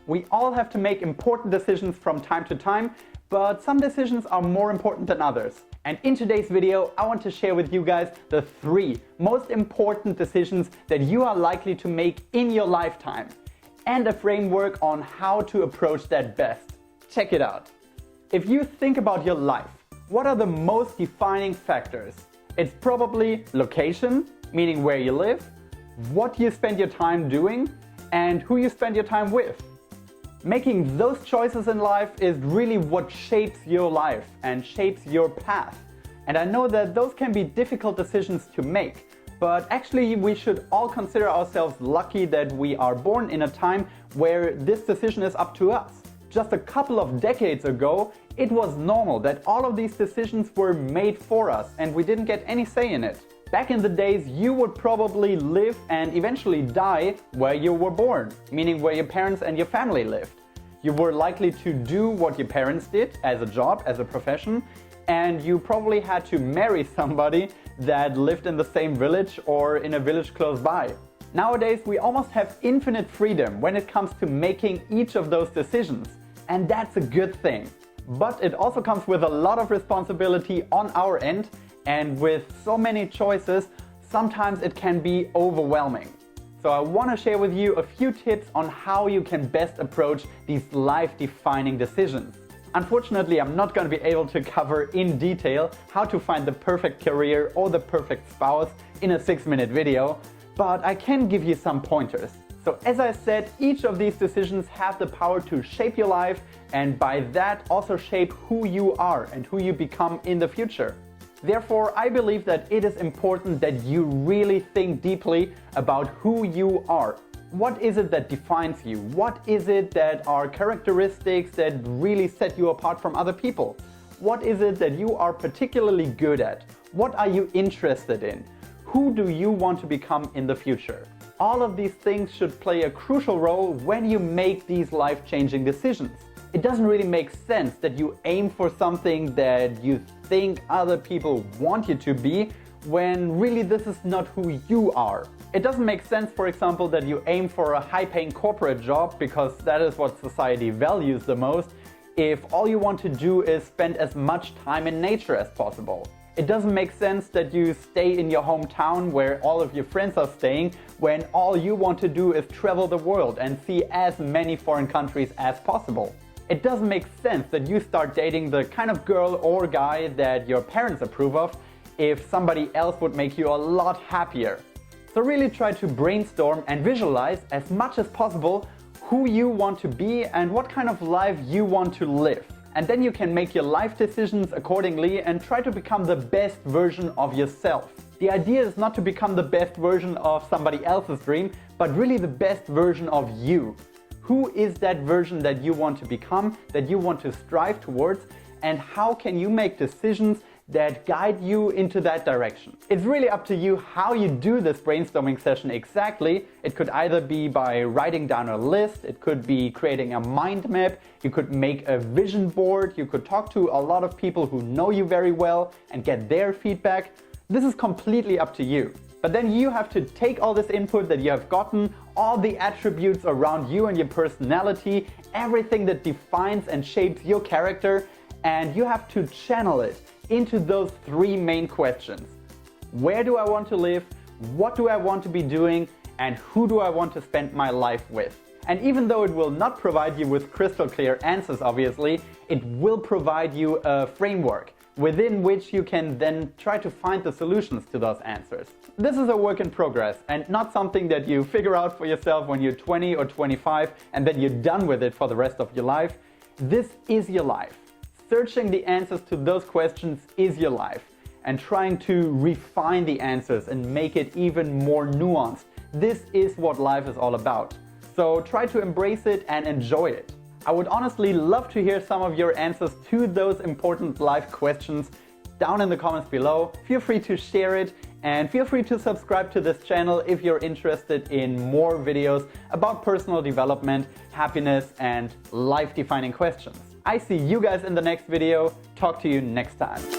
We all have to make important decisions from time to time, but some decisions are more important than others. And in today's video, I want to share with you guys the 3 most important decisions that you are likely to make in your lifetime, and a framework on how to approach that best. Check it out. If you think about your life, what are the most defining factors? It's probably location, meaning where you live, what you spend your time doing, and who you spend your time with. Making those choices in life is really what shapes your life and shapes your path. And I know that those can be difficult decisions to make, but actually we should all consider ourselves lucky that we are born in a time where this decision is up to us. Just a couple of decades ago, it was normal that all of these decisions were made for us and we didn't get any say in it. Back in the days, you would probably live and eventually die where you were born, meaning where your parents and your family lived. You were likely to do what your parents did as a job, as a profession, and you probably had to marry somebody that lived in the same village or in a village close by. Nowadays, we almost have infinite freedom when it comes to making each of those decisions, and that's a good thing. But it also comes with a lot of responsibility on our end, and with so many choices, sometimes it can be overwhelming. So I want to share with you a few tips on how you can best approach these life-defining decisions. Unfortunately, I'm not going to be able to cover in detail how to find the perfect career or the perfect spouse in a 6-minute video, but I can give you some pointers. So as I said, each of these decisions have the power to shape your life, and by that also shape who you are and who you become in the future. Therefore, I believe that it is important that you really think deeply about who you are. What is it that defines you? What is it that are characteristics that really set you apart from other people? What is it that you are particularly good at? What are you interested in? Who do you want to become in the future? All of these things should play a crucial role when you make these life-changing decisions. It doesn't really make sense that you aim for something that you think other people want you to be, when really this is not who you are. It doesn't make sense, for example, that you aim for a high-paying corporate job because that is what society values the most, if all you want to do is spend as much time in nature as possible. It doesn't make sense that you stay in your hometown where all of your friends are staying, when all you want to do is travel the world and see as many foreign countries as possible. It doesn't make sense that you start dating the kind of girl or guy that your parents approve of if somebody else would make you a lot happier. So really try to brainstorm and visualize as much as possible who you want to be and what kind of life you want to live. And then you can make your life decisions accordingly and try to become the best version of yourself. The idea is not to become the best version of somebody else's dream, but really the best version of you. Who is that version that you want to become, that you want to strive towards, and how can you make decisions that guide you into that direction? It's really up to you how you do this brainstorming session exactly. It could either be by writing down a list, it could be creating a mind map, you could make a vision board, you could talk to a lot of people who know you very well and get their feedback. This is completely up to you. But then you have to take all this input that you have gotten, all the attributes around you and your personality, everything that defines and shapes your character, and you have to channel it into those 3 main questions. Where do I want to live? What do I want to be doing? And who do I want to spend my life with? And even though it will not provide you with crystal clear answers, obviously, it will provide you a framework within which you can then try to find the solutions to those answers. This is a work in progress and not something that you figure out for yourself when you're 20 or 25 and then you're done with it for the rest of your life. This is your life. Searching the answers to those questions is your life, and trying to refine the answers and make it even more nuanced. This is what life is all about. So try to embrace it and enjoy it. I would honestly love to hear some of your answers to those important life questions down in the comments below. Feel free to share it and feel free to subscribe to this channel if you're interested in more videos about personal development, happiness, and life-defining questions. I see you guys in the next video. Talk to you next time.